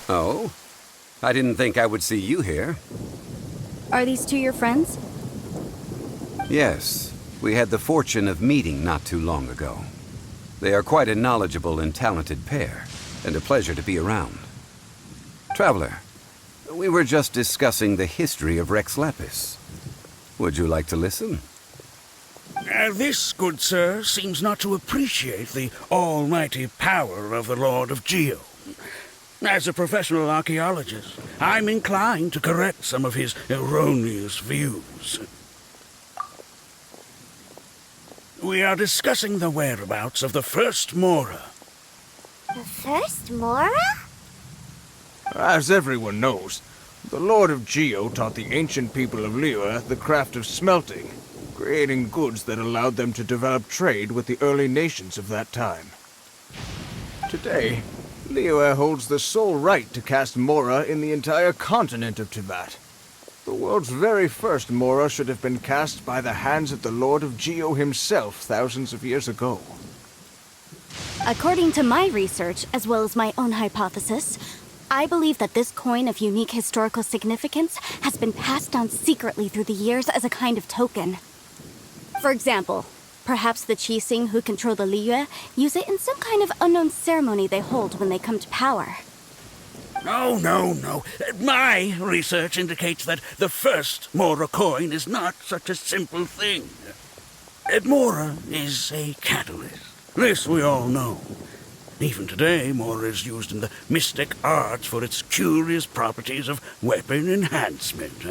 Oh? I didn't think I would see you here. Are these two your friends? Yes, we had the fortune of meeting not too long ago. They are quite a knowledgeable and talented pair, and a pleasure to be around. Traveler, we were just discussing the history of Rex Lapis. Would you like to listen? This, good sir, seems not to appreciate the almighty power of the Lord of Geo. As a professional archaeologist, I'm inclined to correct some of his erroneous views. We are discussing the whereabouts of the first Mora. The first Mora? As everyone knows, the Lord of Geo taught the ancient people of Liyue the craft of smelting, creating goods that allowed them to develop trade with the early nations of that time. Today, Liyue holds the sole right to cast Mora in the entire continent of Tibet. The world's very first Mora should have been cast by the hands of the Lord of Geo himself thousands of years ago. According to my research, as well as my own hypothesis, I believe that this coin of unique historical significance has been passed down secretly through the years as a kind of token. For example, perhaps the Qixing who control the Liyue use it in some kind of unknown ceremony they hold when they come to power. No. My research indicates that the first Mora coin is not such a simple thing. Mora is a catalyst. This we all know. Even today, Mora is used in the mystic arts for its curious properties of weapon enhancement.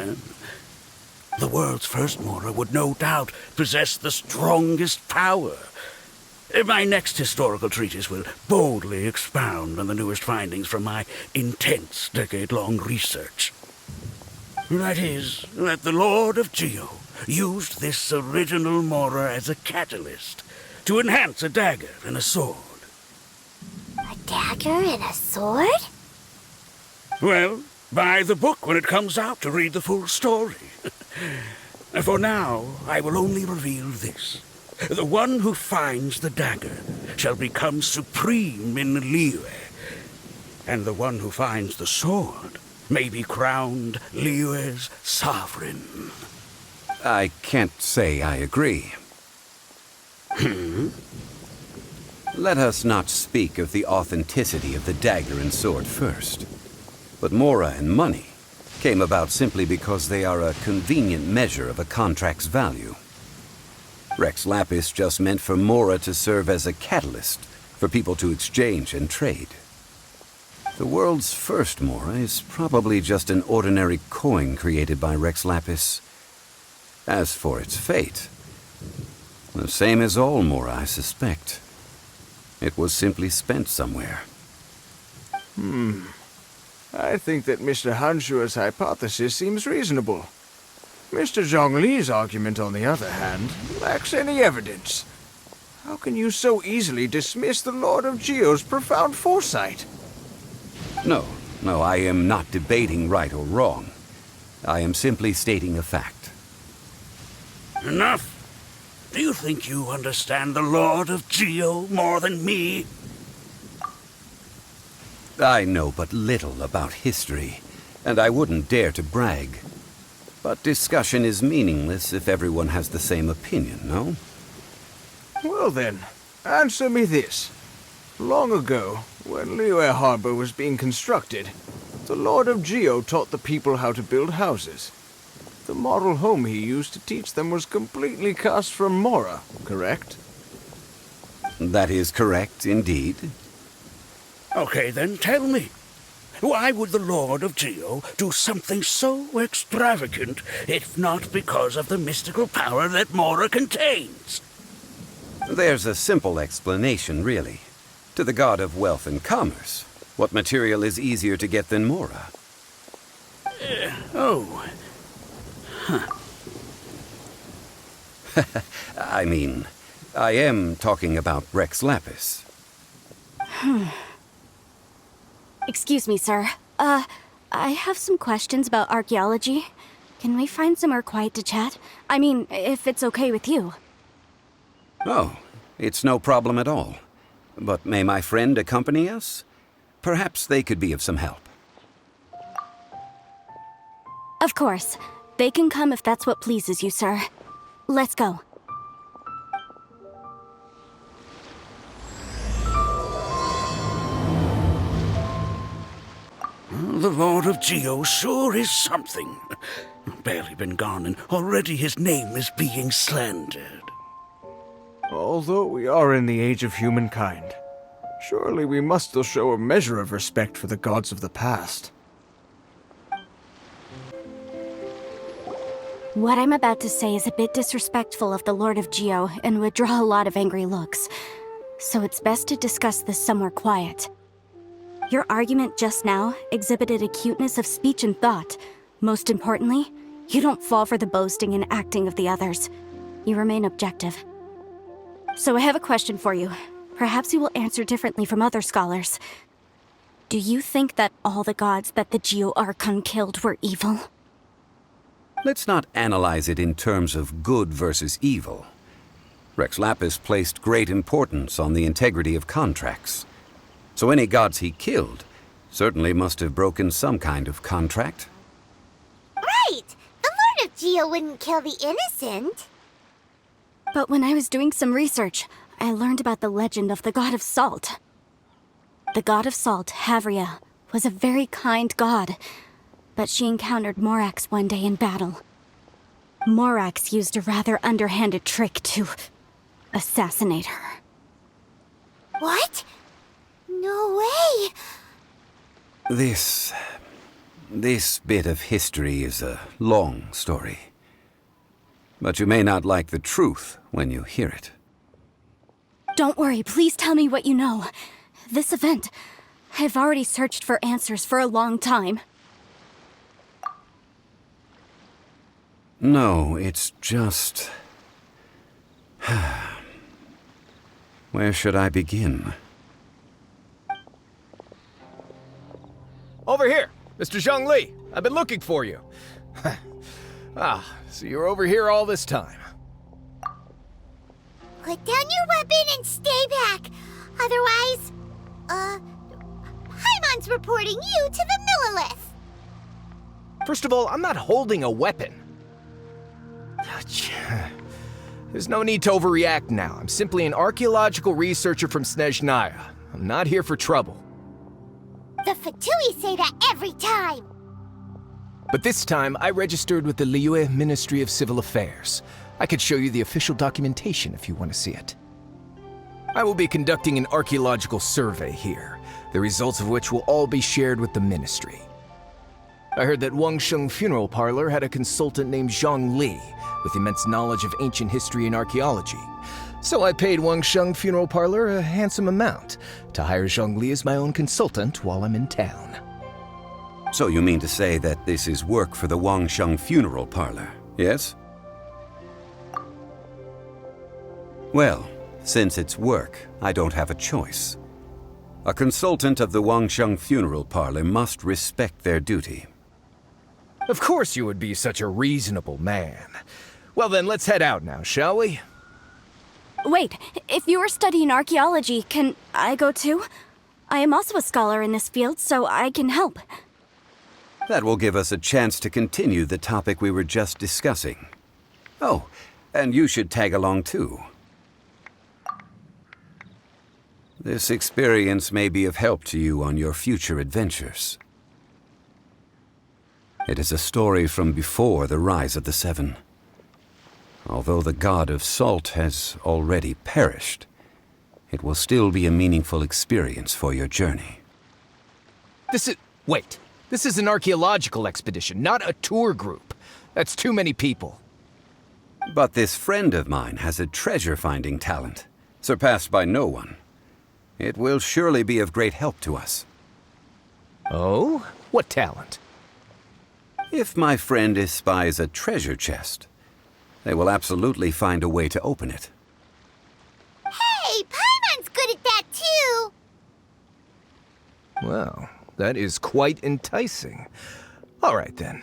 The world's first Mora would no doubt possess the strongest power. My next historical treatise will boldly expound on the newest findings from my intense decade-long research. That is, that the Lord of Geo used this original Mora as a catalyst to enhance a dagger and a sword. A dagger and a sword? Well, buy the book when it comes out to read the full story. For now, I will only reveal this. The one who finds the dagger shall become supreme in Liyue, and the one who finds the sword may be crowned Liyue's sovereign. I can't say I agree. Let us not speak of the authenticity of the dagger and sword first. But Mora and money came about simply because they are a convenient measure of a contract's value. Rex Lapis just meant for Mora to serve as a catalyst for people to exchange and trade. The world's first Mora is probably just an ordinary coin created by Rex Lapis. As for its fate, the same as all Mora, I suspect. It was simply spent somewhere. I think that Mr. Hanshua's hypothesis seems reasonable. Mr. Zhongli's argument, on the other hand, lacks any evidence. How can you so easily dismiss the Lord of Geo's profound foresight? No, I am not debating right or wrong. I am simply stating a fact. Enough! Do you think you understand the Lord of Geo more than me? I know but little about history, and I wouldn't dare to brag. But discussion is meaningless if everyone has the same opinion, no? Well then, answer me this. Long ago, when Liyue Harbor was being constructed, the Lord of Geo taught the people how to build houses. The model home he used to teach them was completely cast from Mora, correct? That is correct, indeed. Okay, then tell me. Why would the Lord of Geo do something so extravagant, if not because of the mystical power that Mora contains? There's a simple explanation, really. To the god of wealth and commerce, what material is easier to get than Mora? I mean, I am talking about Rex Lapis. Excuse me, sir. I have some questions about archaeology. Can we find somewhere quiet to chat? I mean, if it's okay with you. Oh, it's no problem at all. But may my friend accompany us? Perhaps they could be of some help. Of course. They can come if that's what pleases you, sir. Let's go. The Lord of Geo sure is something. Barely been gone, and already his name is being slandered. Although we are in the age of humankind, surely we must still show a measure of respect for the gods of the past. What I'm about to say is a bit disrespectful of the Lord of Geo and would draw a lot of angry looks. So it's best to discuss this somewhere quiet. Your argument just now exhibited acuteness of speech and thought. Most importantly, you don't fall for the boasting and acting of the others. You remain objective. So I have a question for you. Perhaps you will answer differently from other scholars. Do you think that all the gods that the Geo Archon killed were evil? Let's not analyze it in terms of good versus evil. Rex Lapis placed great importance on the integrity of contracts. So any gods he killed certainly must have broken some kind of contract. Right! The Lord of Geo wouldn't kill the innocent. But when I was doing some research, I learned about the legend of the god of salt. The god of salt, Havria, was a very kind god, but she encountered Morax one day in battle. Morax used a rather underhanded trick to assassinate her. What? No way! This bit of history is a long story. But you may not like the truth when you hear it. Don't worry, please tell me what you know. This event, I've already searched for answers for a long time. No, it's just... Where should I begin? Over here, Mr. Zhongli. I've been looking for you. So you're over here all this time. Put down your weapon and stay back. Otherwise, Paimon's reporting you to the Millilith. First of all, I'm not holding a weapon. There's no need to overreact now. I'm simply an archaeological researcher from Snezhnaya. I'm not here for trouble. The Fatui say that every time. But this time, I registered with the Liyue Ministry of Civil Affairs. I could show you the official documentation if you want to see it. I will be conducting an archaeological survey here, the results of which will all be shared with the ministry. I heard that Wangsheng Funeral Parlor had a consultant named Zhongli, with immense knowledge of ancient history and archaeology. So I paid Wangsheng Funeral Parlor a handsome amount to hire Zhongli as my own consultant while I'm in town. So you mean to say that this is work for the Wangsheng Funeral Parlor, yes? Well, since it's work, I don't have a choice. A consultant of the Wangsheng Funeral Parlor must respect their duty. Of course you would be such a reasonable man. Well then, let's head out now, shall we? Wait, if you are studying archaeology, can I go too? I am also a scholar in this field, so I can help. That will give us a chance to continue the topic we were just discussing. Oh, and you should tag along too. This experience may be of help to you on your future adventures. It is a story from before the rise of the Seven. Although the god of salt has already perished, it will still be a meaningful experience for your journey. Wait. This is an archaeological expedition, not a tour group. That's too many people. But this friend of mine has a treasure-finding talent, surpassed by no one. It will surely be of great help to us. Oh? What talent? If my friend espies a treasure chest, they will absolutely find a way to open it. Hey, Paimon's good at that too. Well, that is quite enticing. All right, then.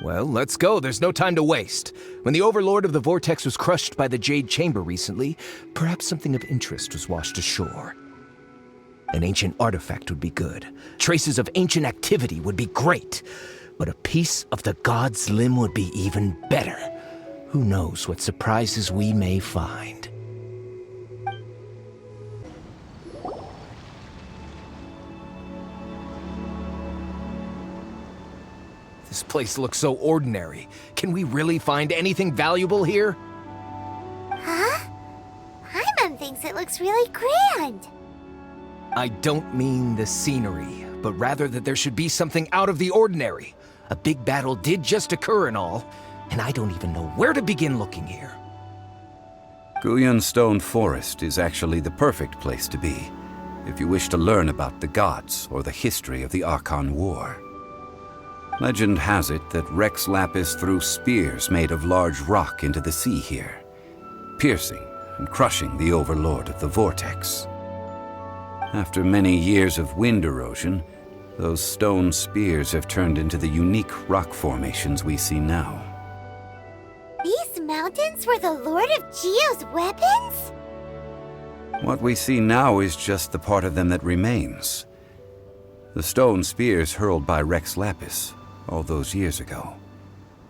Well, let's go. There's no time to waste. When the Overlord of the Vortex was crushed by the Jade Chamber recently, perhaps something of interest was washed ashore. An ancient artifact would be good. Traces of ancient activity would be great. But a piece of the god's limb would be even better. Who knows what surprises we may find. This place looks so ordinary. Can we really find anything valuable here? Huh? Paimon thinks it looks really grand. I don't mean the scenery, but rather that there should be something out of the ordinary. A big battle did just occur and all, and I don't even know where to begin looking here. Guyun Stone Forest is actually the perfect place to be, if you wish to learn about the gods or the history of the Archon War. Legend has it that Rex Lapis threw spears made of large rock into the sea here, piercing and crushing the overlord of the vortex. After many years of wind erosion, those stone spears have turned into the unique rock formations we see now. These mountains were the Lord of Geo's weapons? What we see now is just the part of them that remains. The stone spears hurled by Rex Lapis all those years ago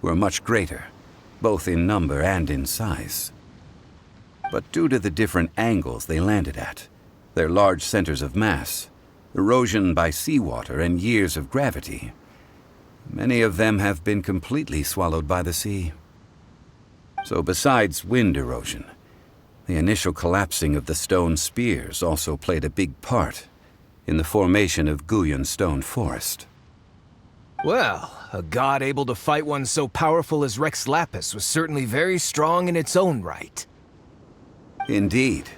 were much greater, both in number and in size. But due to the different angles they landed at, their large centers of mass, erosion by seawater, and years of gravity, many of them have been completely swallowed by the sea. So besides wind erosion, the initial collapsing of the stone spears also played a big part in the formation of Guyun Stone Forest. Well, a god able to fight one so powerful as Rex Lapis was certainly very strong in its own right. Indeed.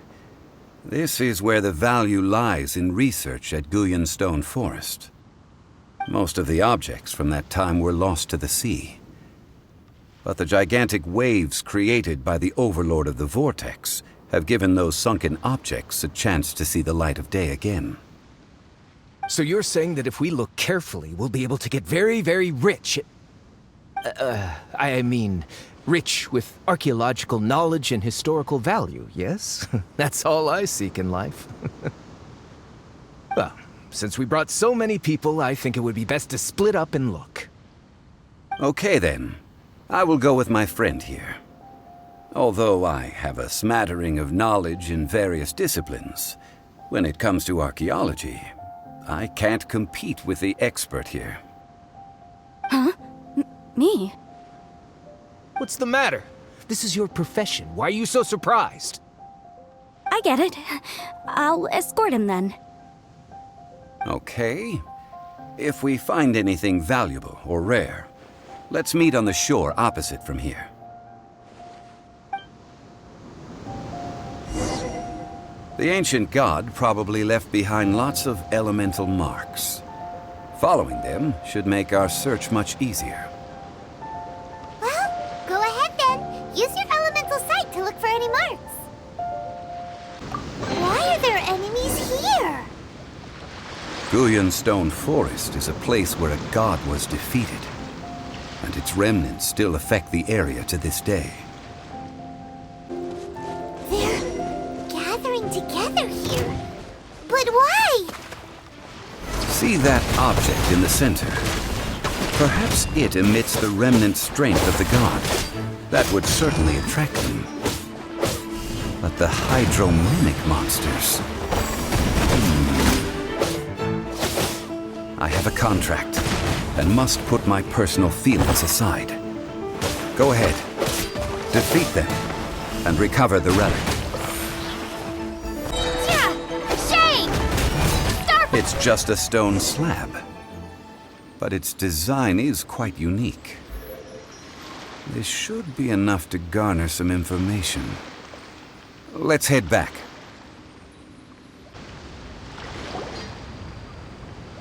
This is where the value lies in research at Guyun Stone Forest. Most of the objects from that time were lost to the sea. But the gigantic waves created by the overlord of the vortex have given those sunken objects a chance to see the light of day again. So you're saying that if we look carefully, we'll be able to get very, very rich. I mean, rich with archaeological knowledge and historical value, yes? That's all I seek in life. Well, since we brought so many people, I think it would be best to split up and look. Okay then. I will go with my friend here. Although I have a smattering of knowledge in various disciplines, when it comes to archaeology, I can't compete with the expert here. Huh? Me? What's the matter? This is your profession. Why are you so surprised? I get it. I'll escort him then. Okay. If we find anything valuable or rare, let's meet on the shore opposite from here. The ancient god probably left behind lots of elemental marks. Following them should make our search much easier. Well, go ahead then. Use your elemental sight to look for any marks. Why are there enemies here? Guyun Stone Forest is a place where a god was defeated, and its remnants still affect the area to this day. They're gathering together here. But why? See that object in the center? Perhaps it emits the remnant strength of the god. That would certainly attract them. But the hydromimic monsters... I have a contract, and must put my personal feelings aside. Go ahead. Defeat them, and recover the relic. Yeah! Shame! Start! It's just a stone slab, but its design is quite unique. This should be enough to garner some information. Let's head back.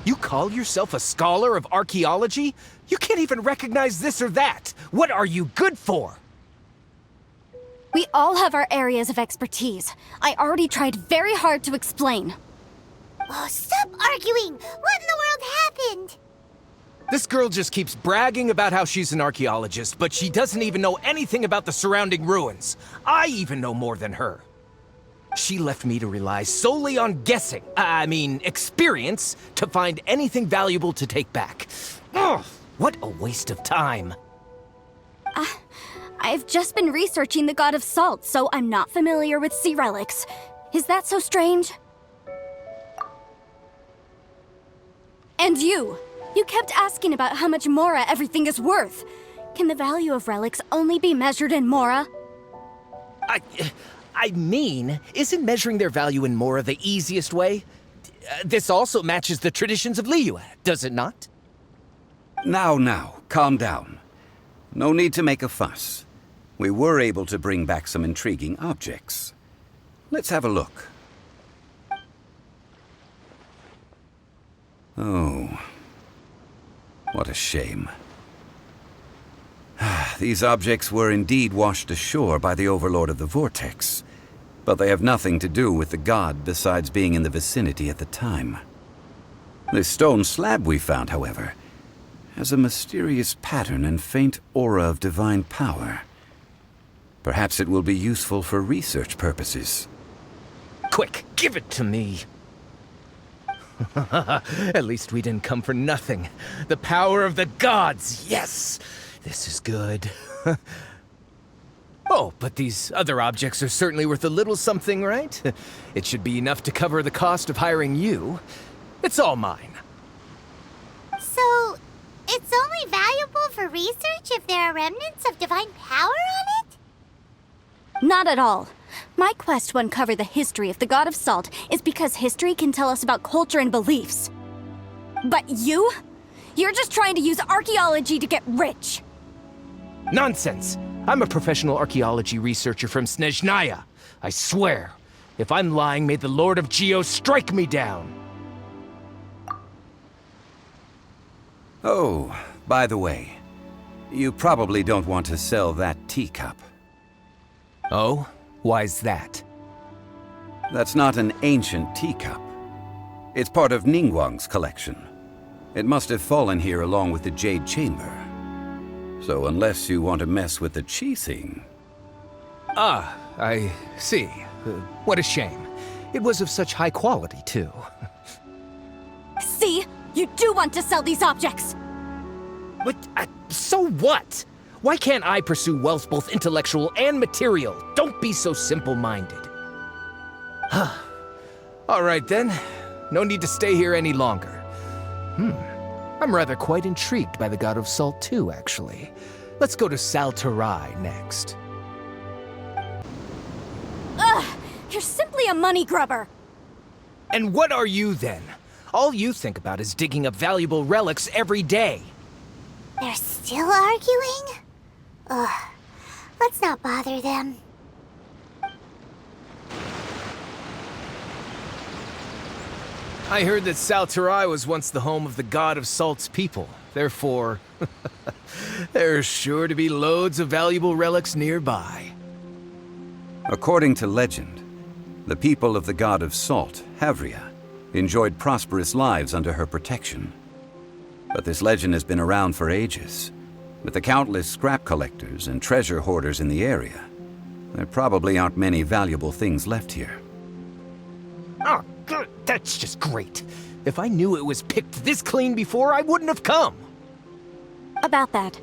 You call yourself a scholar of archaeology? You can't even recognize this or that. What are you good for? We all have our areas of expertise. I already tried very hard to explain. Oh, stop arguing! What in the world happened? This girl just keeps bragging about how she's an archaeologist, but she doesn't even know anything about the surrounding ruins. I even know more than her. She left me to rely solely on guessing, experience, to find anything valuable to take back. Ugh, What a waste of time. I've just been researching the god of salt, so I'm not familiar with sea relics. Is that so strange? And you kept asking about how much Mora everything is worth. Can the value of relics only be measured in Mora? I mean, isn't measuring their value in Mora the easiest way? This also matches the traditions of Liyue, does it not? Now, calm down. No need to make a fuss. We were able to bring back some intriguing objects. Let's have a look. Oh, what a shame. These objects were indeed washed ashore by the Overlord of the Vortex, but they have nothing to do with the god besides being in the vicinity at the time. This stone slab we found, however, has a mysterious pattern and faint aura of divine power. Perhaps it will be useful for research purposes. Quick, give it to me. At least we didn't come for nothing. The power of the gods, yes! This is good. Oh, but these other objects are certainly worth a little something, right? It should be enough to cover the cost of hiring you. It's all mine. So, it's only valuable for research if there are remnants of divine power on it? Not at all. My quest to uncover the history of the god of salt is because history can tell us about culture and beliefs. But you're just trying to use archaeology to get rich. Nonsense! I'm a professional archaeology researcher from Snezhnaya. I swear, if I'm lying, may the Lord of Geo strike me down. Oh, by the way, you probably don't want to sell that teacup. Oh? Why's that? That's not an ancient teacup. It's part of Ningguang's collection. It must have fallen here along with the Jade Chamber. So unless you want to mess with the Qixing... Ah, I see. What a shame. It was of such high quality, too. See? You do want to sell these objects! But, so what? Why can't I pursue wealth both intellectual and material? Don't be so simple-minded. All right, then. No need to stay here any longer. I'm rather quite intrigued by the God of Salt, too, actually. Let's go to Saltarai next. Ugh! You're simply a money grubber! And what are you, then? All you think about is digging up valuable relics every day. They're still arguing? Ugh. Let's not bother them. I heard that Saltarai was once the home of the God of Salt's people. Therefore, there's sure to be loads of valuable relics nearby. According to legend, the people of the god of salt, Havria, enjoyed prosperous lives under her protection. But this legend has been around for ages. With the countless scrap collectors and treasure hoarders in the area, there probably aren't many valuable things left here. Oh, good. That's just great. If I knew it was picked this clean before, I wouldn't have come. About that,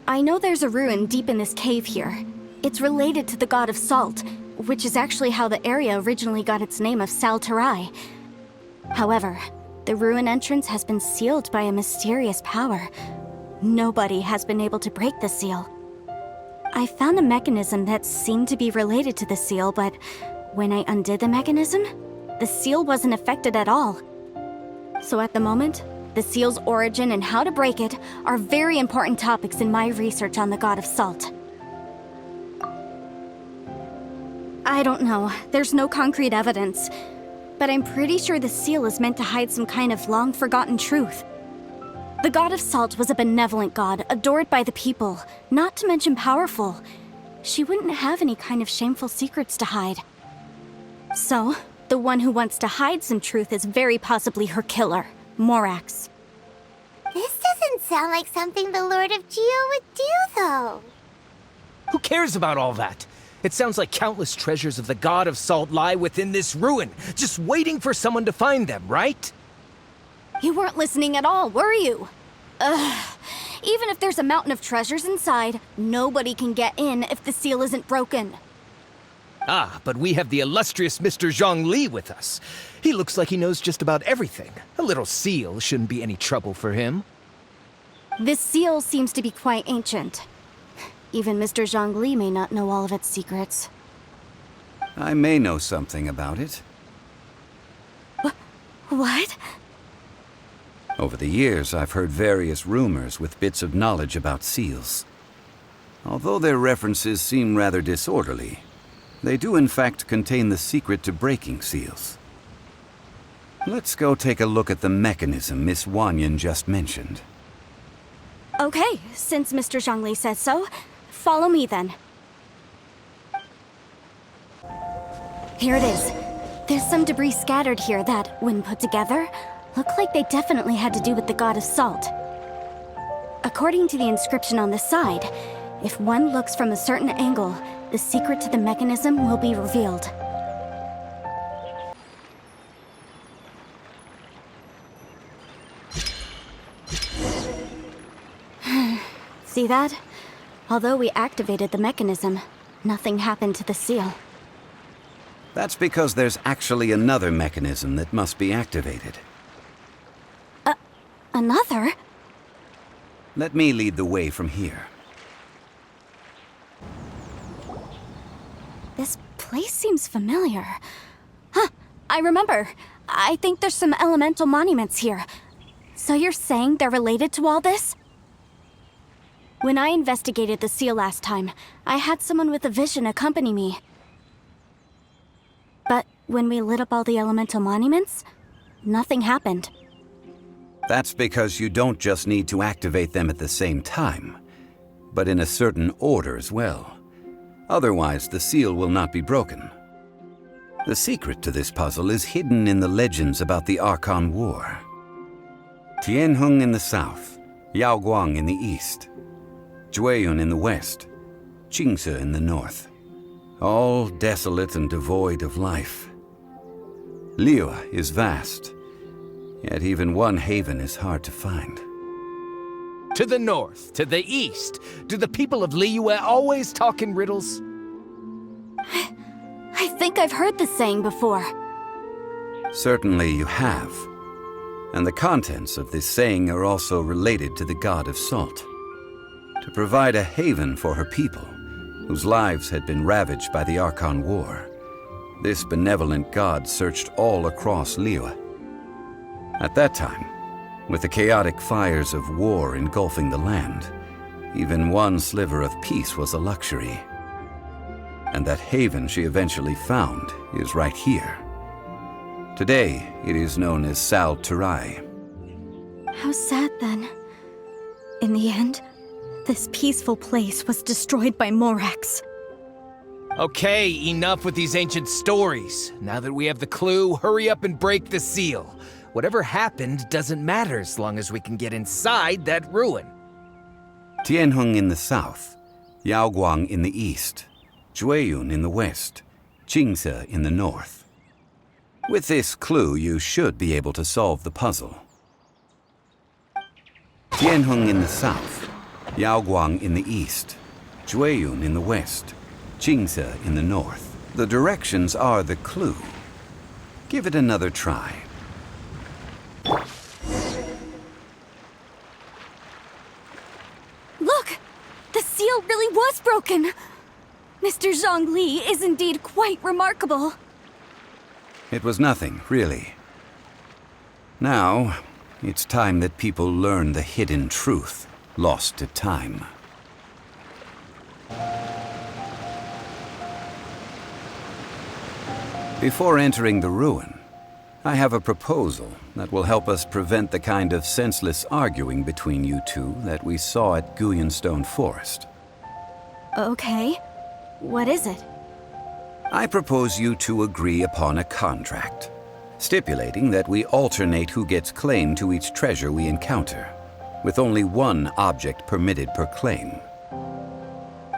I know there's a ruin deep in this cave here. It's related to the god of salt, which is actually how the area originally got its name of Saltarai. However, the ruin entrance has been sealed by a mysterious power. Nobody has been able to break the seal. I found a mechanism that seemed to be related to the seal, but when I undid the mechanism, the seal wasn't affected at all. So at the moment, the seal's origin and how to break it are very important topics in my research on the god of salt. I don't know, there's no concrete evidence, but I'm pretty sure the seal is meant to hide some kind of long-forgotten truth. The god of salt was a benevolent god, adored by the people, not to mention powerful. She wouldn't have any kind of shameful secrets to hide. So, the one who wants to hide some truth is very possibly her killer, Morax. This doesn't sound like something the Lord of Geo would do, though. Who cares about all that? It sounds like countless treasures of the God of Salt lie within this ruin, just waiting for someone to find them, right? You weren't listening at all, were you? Ugh. Even if there's a mountain of treasures inside, nobody can get in if the seal isn't broken. Ah, but we have the illustrious Mr. Zhongli with us. He looks like he knows just about everything. A little seal shouldn't be any trouble for him. This seal seems to be quite ancient. Even Mr. Zhongli may not know all of its secrets. I may know something about it. What? Over the years, I've heard various rumors with bits of knowledge about seals. Although their references seem rather disorderly, they do in fact contain the secret to breaking seals. Let's go take a look at the mechanism Miss Wanyan just mentioned. Okay, since Mr. Zhongli says so, follow me then. Here it is. There's some debris scattered here that, when put together, look like they definitely had to do with the god of salt. According to the inscription on the side, if one looks from a certain angle, the secret to the mechanism will be revealed. See that? Although we activated the mechanism, nothing happened to the seal. That's because there's actually another mechanism that must be activated. Another? Let me lead the way from here. This place seems familiar. Huh, I remember. I think there's some elemental monuments here. So you're saying they're related to all this? When I investigated the seal last time, I had someone with a vision accompany me. But when we lit up all the elemental monuments, nothing happened. That's because you don't just need to activate them at the same time, but in a certain order as well. Otherwise, the seal will not be broken. The secret to this puzzle is hidden in the legends about the Archon War. Tianheng in the south, Yaoguang in the east, Jueyun in the west, Qingce in the north. All desolate and devoid of life. Liyue is vast, yet even one haven is hard to find. To the north, to the east. Do the people of Liyue always talk in riddles? I think I've heard this saying before. Certainly you have. And the contents of this saying are also related to the god of salt. To provide a haven for her people, whose lives had been ravaged by the Archon War, this benevolent god searched all across Liyue. At that time, with the chaotic fires of war engulfing the land, even one sliver of peace was a luxury. And that haven she eventually found is right here. Today, it is known as Sal Turai. How sad then. In the end, this peaceful place was destroyed by Morax. Okay, enough with these ancient stories. Now that we have the clue, hurry up and break the seal. Whatever happened doesn't matter as long as we can get inside that ruin. Tianheng in the south, Yaoguang in the east, Jueyun in the west, Qingce in the north. With this clue, you should be able to solve the puzzle. Tianheng in the south, Yaoguang in the east, Jueyun in the west, Qingce in the north. The directions are the clue. Give it another try. Look! The seal really was broken! Mr. Zhongli is indeed quite remarkable. It was nothing, really. Now, it's time that people learn the hidden truth lost to time. Before entering the ruin, I have a proposal that will help us prevent the kind of senseless arguing between you two that we saw at Guyenstone Forest. Okay. What is it? I propose you two agree upon a contract, stipulating that we alternate who gets claim to each treasure we encounter, with only one object permitted per claim.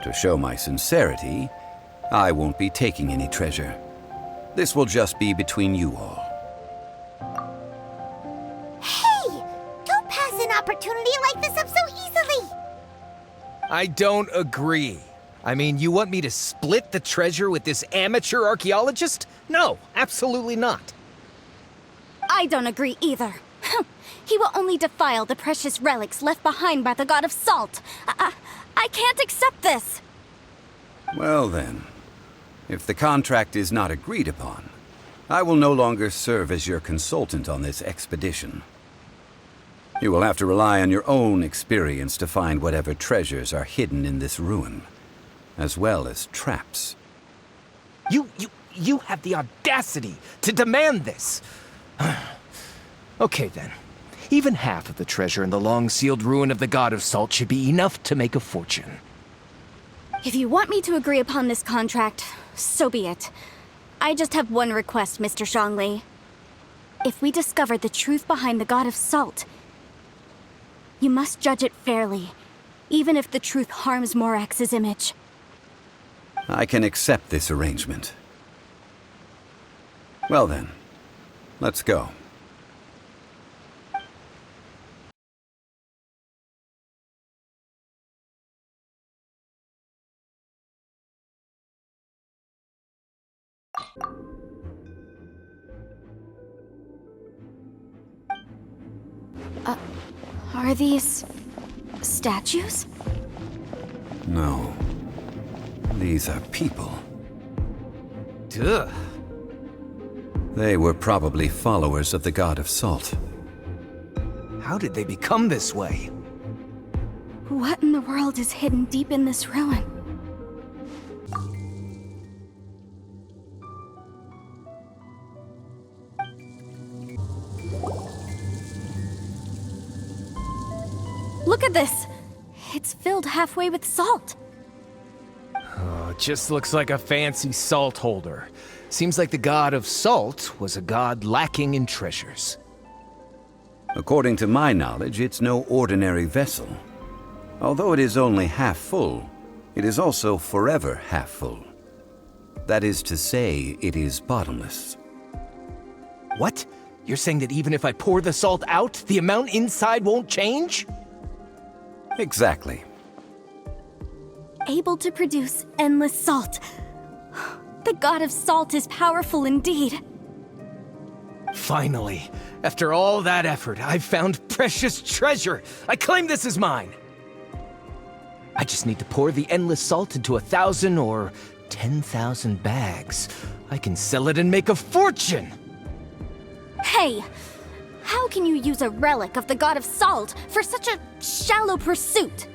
To show my sincerity, I won't be taking any treasure. This will just be between you all. Hey! Don't pass an opportunity like this up so easily! I don't agree. I mean, you want me to split the treasure with this amateur archaeologist? No, absolutely not. I don't agree either. He will only defile the precious relics left behind by the god of salt. I can't accept this. Well then, if the contract is not agreed upon, I will no longer serve as your consultant on this expedition. You will have to rely on your own experience to find whatever treasures are hidden in this ruin, as well as traps. You have the audacity to demand this. Okay then. Even half of the treasure in the long-sealed ruin of the God of Salt should be enough to make a fortune. If you want me to agree upon this contract, so be it. I just have one request, Mr. Zhongli. If we discover the truth behind the God of Salt, you must judge it fairly, even if the truth harms Morax's image. I can accept this arrangement. Well then, let's go. Are these statues? No. These are people. Duh. They were probably followers of the God of Salt. How did they become this way? What in the world is hidden deep in this ruin? Look at this! It's filled halfway with salt. Oh, it just looks like a fancy salt holder. Seems like the God of Salt was a god lacking in treasures. According to my knowledge, it's no ordinary vessel. Although it is only half full, it is also forever half full. That is to say, it is bottomless. What? You're saying that even if I pour the salt out, the amount inside won't change? Exactly. Able to produce endless salt. The God of Salt is powerful indeed. Finally, after all that effort, I've found precious treasure. I claim this as mine. I just need to pour the endless salt into 1,000 or 10,000 bags. I can sell it and make a fortune. Hey, how can you use a relic of the God of Salt for such a shallow pursuit?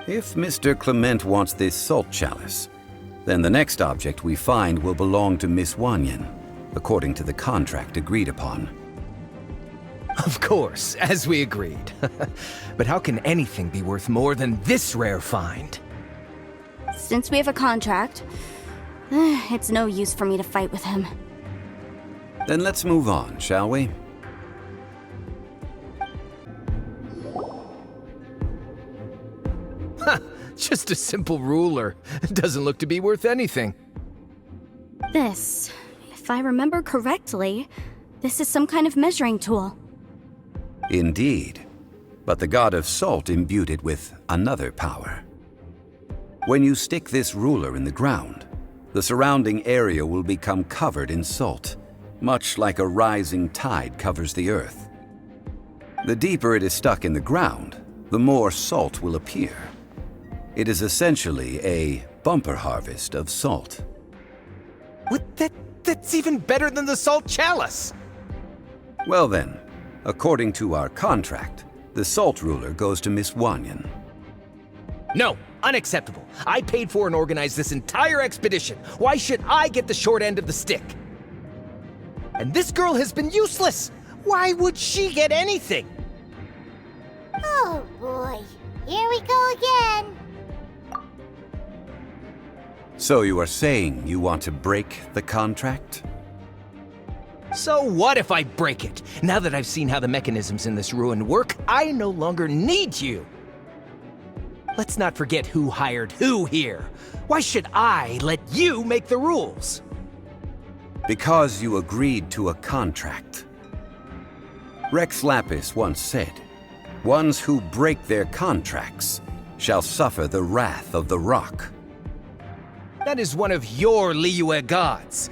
If Mr. Clement wants this salt chalice, then the next object we find will belong to Miss Wanyan, according to the contract agreed upon. Of course, as we agreed. But how can anything be worth more than this rare find? Since we have a contract, it's no use for me to fight with him. Then let's move on, shall we? Just a simple ruler. Doesn't look to be worth anything. This, if I remember correctly, this is some kind of measuring tool. Indeed. But the God of Salt imbued it with another power. When you stick this ruler in the ground, the surrounding area will become covered in salt, much like a rising tide covers the earth. The deeper it is stuck in the ground, the more salt will appear. It is essentially a bumper harvest of salt. What? That's even better than the salt chalice! Well then, according to our contract, the salt ruler goes to Miss Wanyan. No, unacceptable. I paid for and organized this entire expedition. Why should I get the short end of the stick? And this girl has been useless! Why would she get anything? Oh boy, here we go again. So you are saying you want to break the contract? So what if I break it? Now that I've seen how the mechanisms in this ruin work, I no longer need you. Let's not forget who hired who here. Why should I let you make the rules? Because you agreed to a contract. Rex Lapis once said, "Ones who break their contracts shall suffer the wrath of the rock. That is one of your Liyue gods.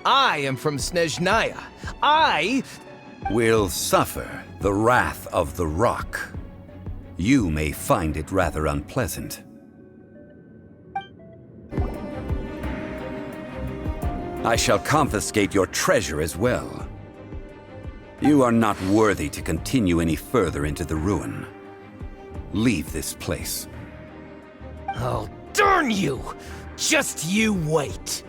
I am from Snezhnaya. I Will suffer the wrath of the rock. You may find it rather unpleasant. I shall confiscate your treasure as well. You are not worthy to continue any further into the ruin. Leave this place. Oh, darn you! Just you wait.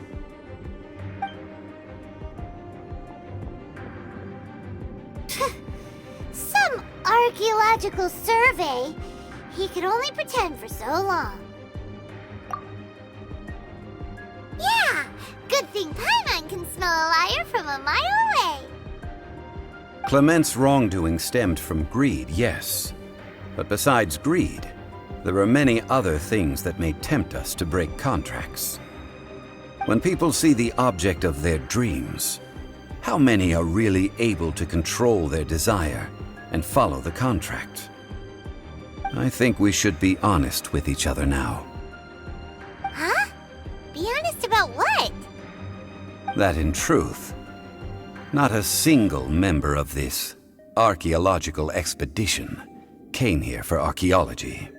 Some archaeological survey? He could only pretend for so long. Yeah! Good thing Paimon can smell a liar from a mile away. Clement's wrongdoing stemmed from greed, yes. But besides greed, there are many other things that may tempt us to break contracts. When people see the object of their dreams, how many are really able to control their desire and follow the contract? I think we should be honest with each other now. Huh? Be honest about what? That in truth, not a single member of this archaeological expedition came here for archaeology.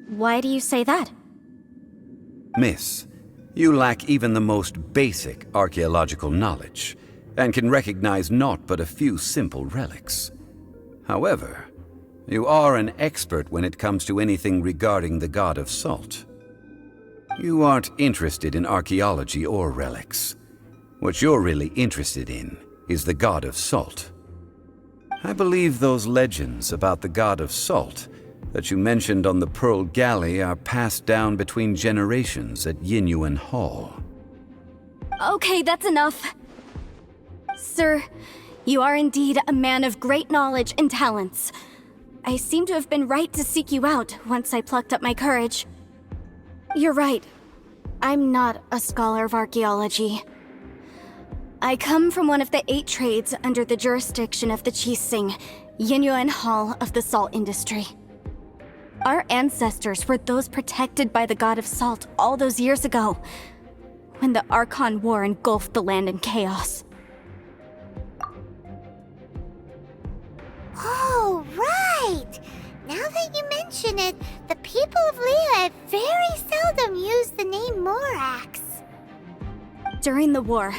Why do you say that? Miss, you lack even the most basic archaeological knowledge, and can recognize naught but a few simple relics. However, you are an expert when it comes to anything regarding the god of salt. You aren't interested in archaeology or relics. What you're really interested in is the god of salt. I believe those legends about the god of salt that you mentioned on the Pearl Galley are passed down between generations at Yinyuan Hall. Okay, that's enough. Sir, you are indeed a man of great knowledge and talents. I seem to have been right to seek you out once I plucked up my courage. You're right. I'm not a scholar of archaeology. I come from one of the 8 trades under the jurisdiction of the Qixing, Yinyuan Hall of the salt industry. Our ancestors were those protected by the god of salt all those years ago, when the Archon War engulfed the land in chaos. Oh, right! Now that you mention it, the people of Liyue very seldom use the name Morax. During the war,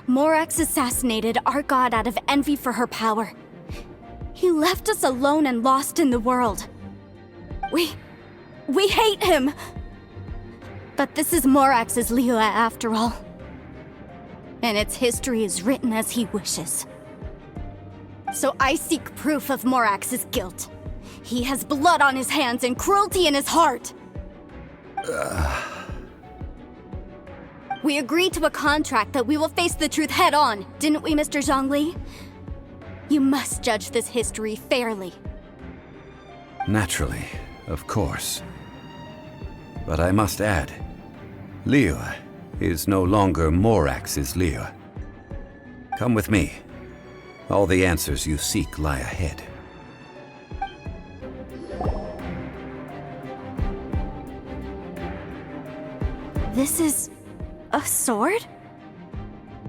Morax assassinated our god out of envy for her power. He left us alone and lost in the world. We hate him! But this is Morax's Liyue after all. And its history is written as he wishes. So I seek proof of Morax's guilt. He has blood on his hands and cruelty in his heart. We agreed to a contract that we will face the truth head on, didn't we, Mr. Zhongli? You must judge this history fairly. Naturally, of course. But I must add, Liyue is no longer Morax's Liyue. Come with me. All the answers you seek lie ahead. This is a sword?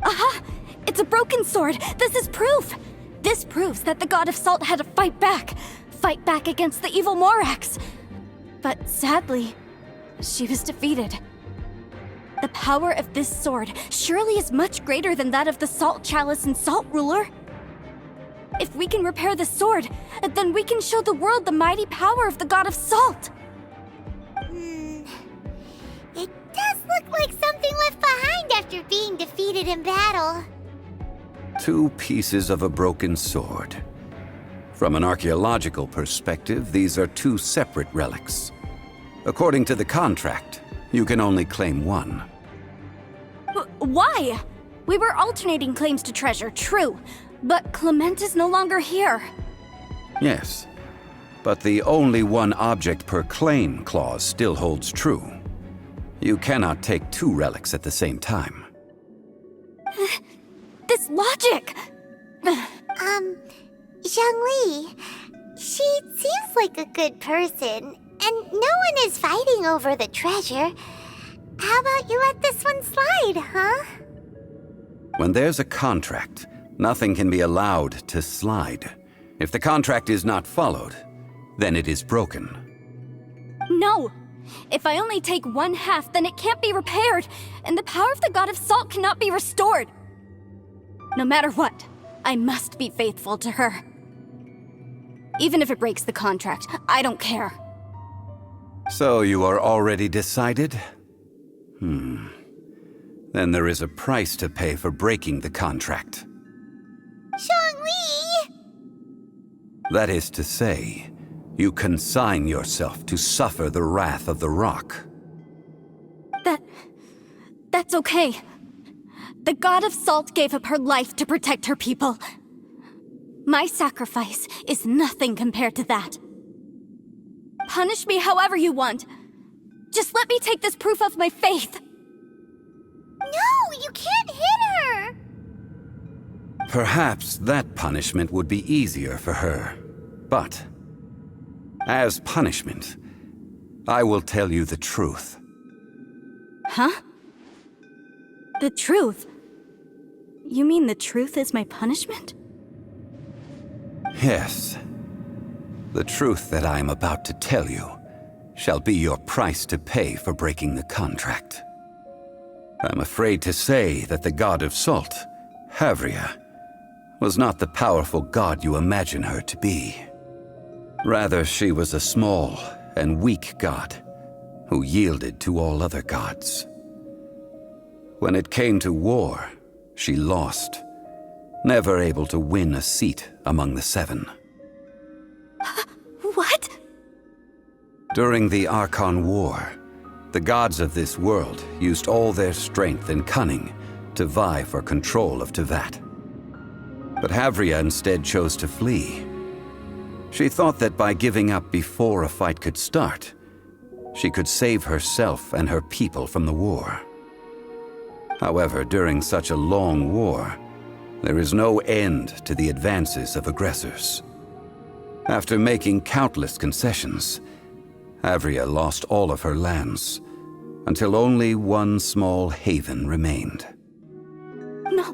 Aha! It's a broken sword! This is proof! This proves that the god of salt had to fight back against the evil Morax. But sadly, she was defeated. The power of this sword surely is much greater than that of the Salt Chalice and Salt Ruler. If we can repair the sword, then we can show the world the mighty power of the god of salt. It does look like something left behind after being defeated in battle. 2 pieces of a broken sword. From an archaeological perspective, these are 2 separate relics. According to the contract, you can only claim one. Why? We were alternating claims to treasure, true. But Clement is no longer here. Yes, but the only one object per claim clause still holds true. You cannot take 2 relics at the same time. This logic! Zhongli, she seems like a good person. And no one is fighting over the treasure. How about you let this one slide, huh? When there's a contract, nothing can be allowed to slide. If the contract is not followed, then it is broken. No! If I only take one half, then it can't be repaired, and the power of the God of Salt cannot be restored. No matter what, I must be faithful to her. Even if it breaks the contract, I don't care. So you are already decided? Then there is a price to pay for breaking the contract. Zhongli! That is to say, you consign yourself to suffer the wrath of the rock. That's okay. The God of Salt gave up her life to protect her people. My sacrifice is nothing compared to that. Punish me however you want. Just let me take this proof of my faith. No, you can't hit her! Perhaps that punishment would be easier for her. But, as punishment, I will tell you the truth. Huh? The truth? You mean the truth is my punishment? Yes. The truth that I am about to tell you shall be your price to pay for breaking the contract. I'm afraid to say that the God of Salt, Havria, was not the powerful god you imagine her to be. Rather, she was a small and weak god who yielded to all other gods. When it came to war, she lost, never able to win a seat among the seven. What? During the Archon War, the gods of this world used all their strength and cunning to vie for control of Tevat. But Havria instead chose to flee. She thought that by giving up before a fight could start, she could save herself and her people from the war. However, during such a long war, there is no end to the advances of aggressors. After making countless concessions, Havria lost all of her lands, until only one small haven remained. No.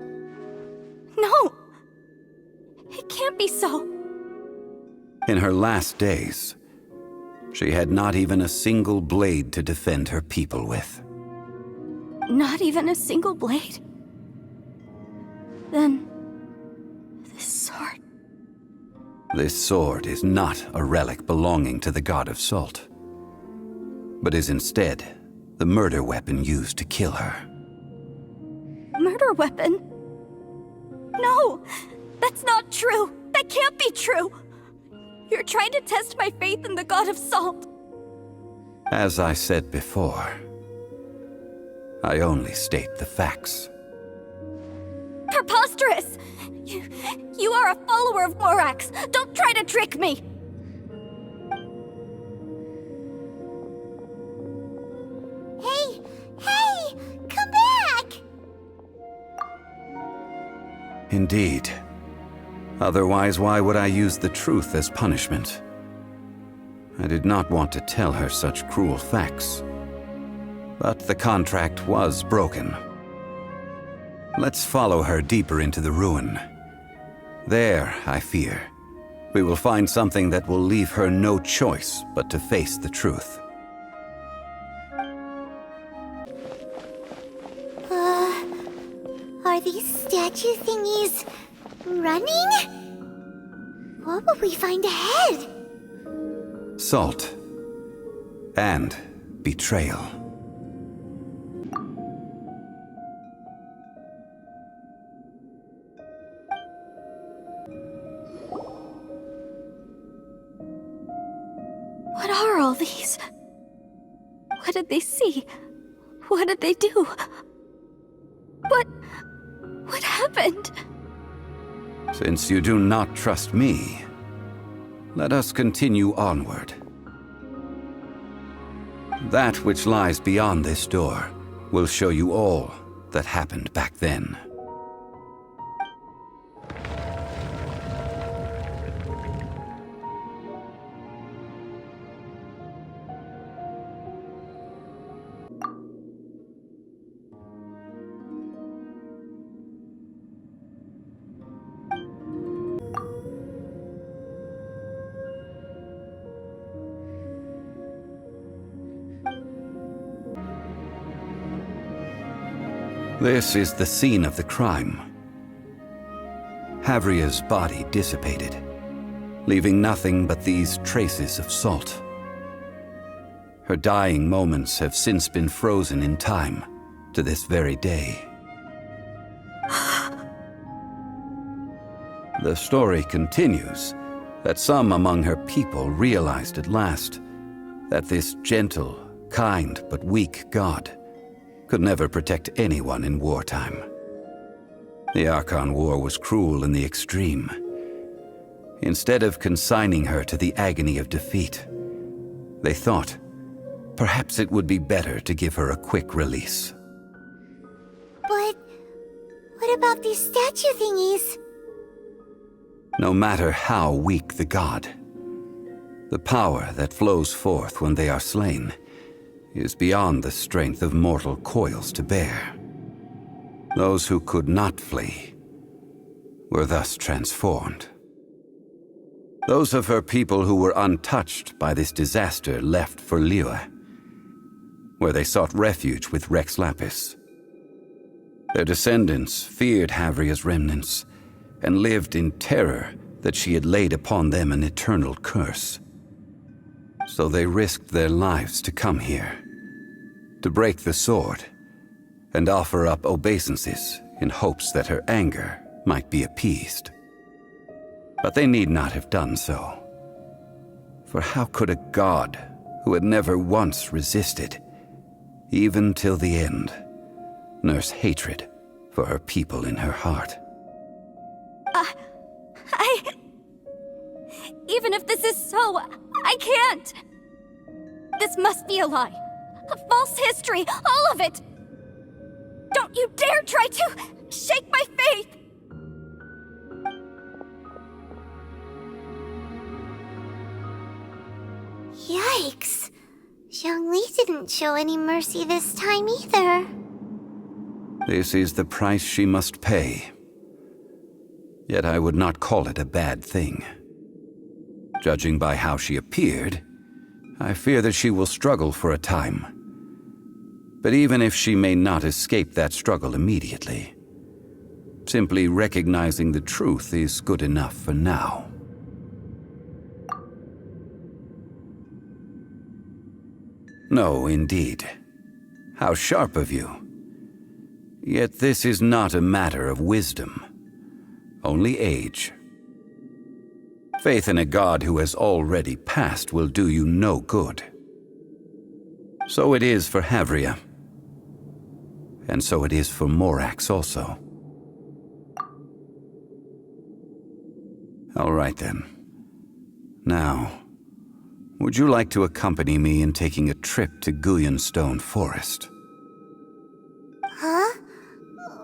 No! It can't be so. In her last days, she had not even a single blade to defend her people with. Not even a single blade? Then, this sword... This sword is not a relic belonging to the God of Salt, but is instead the murder weapon used to kill her. Murder weapon? No! That's not true! That can't be true! You're trying to test my faith in the God of Salt. As I said before, I only state the facts. Preposterous! You are a follower of Morax! Don't try to trick me! Hey! Come back! Indeed. Otherwise, why would I use the truth as punishment? I did not want to tell her such cruel facts. But the contract was broken. Let's follow her deeper into the ruin. There, I fear, we will find something that will leave her no choice but to face the truth. Are these statue thingies running? What will we find ahead? Salt. And betrayal. What are all these? What did they see? What did they do? What happened? Since you do not trust me, let us continue onward. That which lies beyond this door will show you all that happened back then. This is the scene of the crime. Havria's body dissipated, leaving nothing but these traces of salt. Her dying moments have since been frozen in time to this very day. The story continues that some among her people realized at last that this gentle, kind, but weak god could never protect anyone in wartime. The Archon War was cruel in the extreme. Instead of consigning her to the agony of defeat, they thought perhaps it would be better to give her a quick release. But what about these statue thingies? No matter how weak the god, the power that flows forth when they are slain is beyond the strength of mortal coils to bear. Those who could not flee were thus transformed. Those of her people who were untouched by this disaster left for Liyue, where they sought refuge with Rex Lapis. Their descendants feared Havria's remnants and lived in terror that she had laid upon them an eternal curse. So they risked their lives to come here, to break the sword, and offer up obeisances in hopes that her anger might be appeased. But they need not have done so. For how could a god who had never once resisted, even till the end, nurse hatred for her people in her heart? Even if this is so, I can't! This must be a lie. A false history, all of it! Don't you dare try to shake my faith! Yikes. Zhongli didn't show any mercy this time either. This is the price she must pay. Yet I would not call it a bad thing. Judging by how she appeared, I fear that she will struggle for a time. But even if she may not escape that struggle immediately, simply recognizing the truth is good enough for now. No, indeed. How sharp of you. Yet this is not a matter of wisdom, only age. Faith in a god who has already passed will do you no good. So it is for Havria. And so it is for Morax also. All right then. Now, would you like to accompany me in taking a trip to Guyanstone Forest? Huh?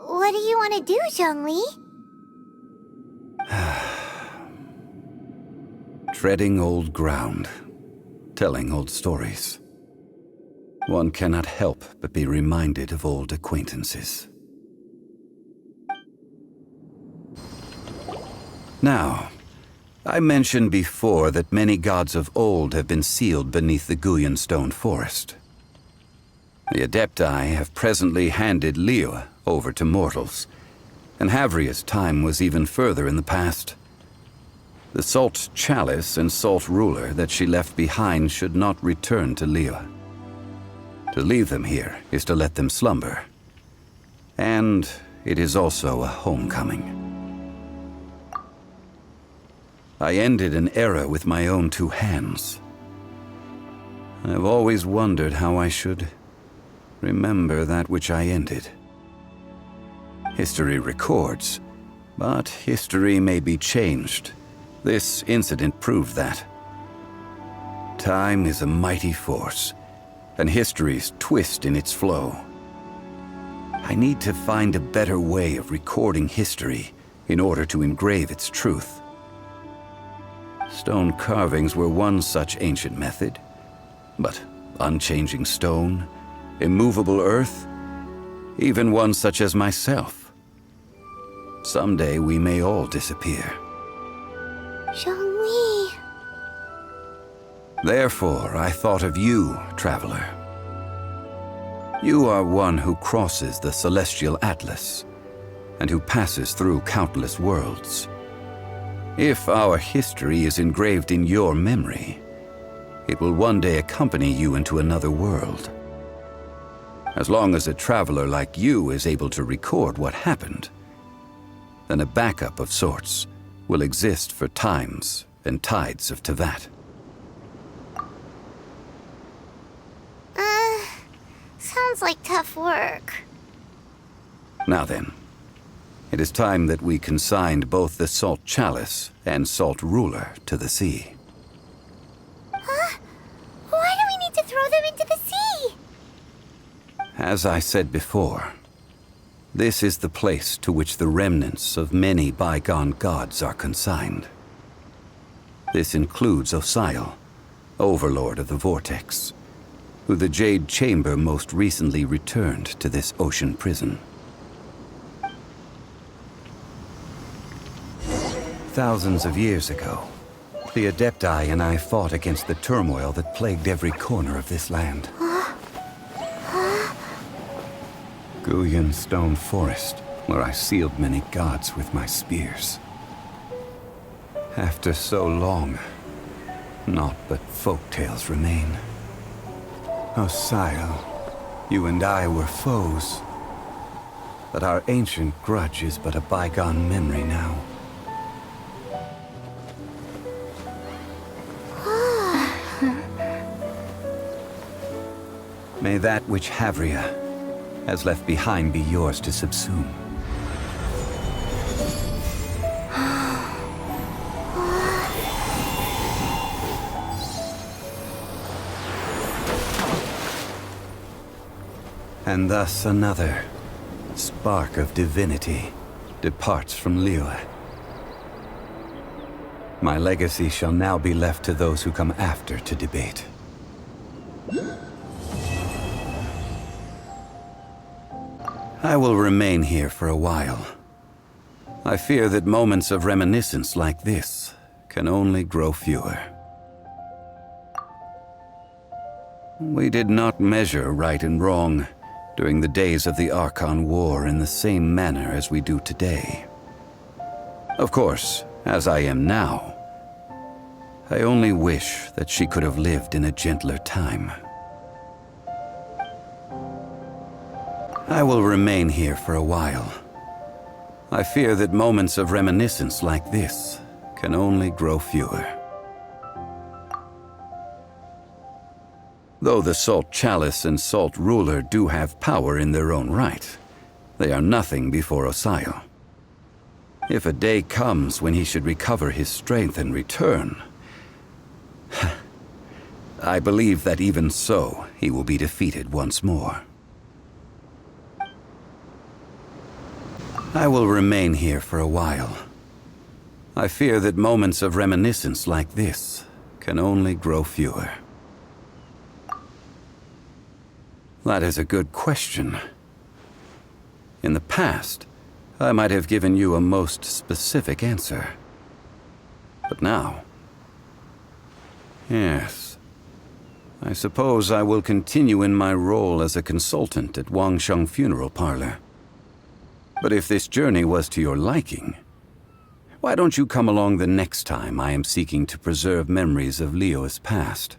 What do you want to do, Zhongli? Treading old ground, telling old stories. One cannot help but be reminded of old acquaintances. Now, I mentioned before that many gods of old have been sealed beneath the Guyanstone Forest. The Adepti have presently handed Liyue over to mortals, and Havria's time was even further in the past. The Salt Chalice and Salt Ruler that she left behind should not return to Liyue. To leave them here is to let them slumber. And it is also a homecoming. I ended an era with my own two hands. I've always wondered how I should remember that which I ended. History records, but history may be changed. This incident proved that. Time is a mighty force, and history's twist in its flow. I need to find a better way of recording history in order to engrave its truth. Stone carvings were one such ancient method, but unchanging stone, immovable earth, even one such as myself. Someday we may all disappear. Zhongli. Therefore, I thought of you, traveler. You are one who crosses the celestial atlas, and who passes through countless worlds. If our history is engraved in your memory, it will one day accompany you into another world. As long as a traveler like you is able to record what happened, then a backup of sorts will exist for times and tides of Tevat. Sounds like tough work. Now then, it is time that we consigned both the Salt Chalice and Salt Ruler to the sea. Huh? Why do we need to throw them into the sea? As I said before, this is the place to which the remnants of many bygone gods are consigned. This includes Osial, Overlord of the Vortex, who the Jade Chamber most recently returned to this ocean prison. Thousands of years ago, the Adepti and I fought against the turmoil that plagued every corner of this land. Guyan Stone Forest, where I sealed many gods with my spears. After so long, naught but folktales remain. Osial, you and I were foes, but our ancient grudge is but a bygone memory now. May that which Havria has left behind be yours to subsume. And thus another spark of divinity departs from Liyue. My legacy shall now be left to those who come after to debate. I will remain here for a while. I fear that moments of reminiscence like this can only grow fewer. We did not measure right and wrong during the days of the Archon War in the same manner as we do today. Of course, as I am now, I only wish that she could have lived in a gentler time. I will remain here for a while. I fear that moments of reminiscence like this can only grow fewer. Though the Salt Chalice and Salt Ruler do have power in their own right, they are nothing before Osial. If a day comes when he should recover his strength and return, I believe that even so, he will be defeated once more. I will remain here for a while. I fear that moments of reminiscence like this can only grow fewer. That is a good question. In the past, I might have given you a most specific answer. But now... yes. I suppose I will continue in my role as a consultant at Wangsheng Funeral Parlor. But if this journey was to your liking, why don't you come along the next time I am seeking to preserve memories of Liyue's past?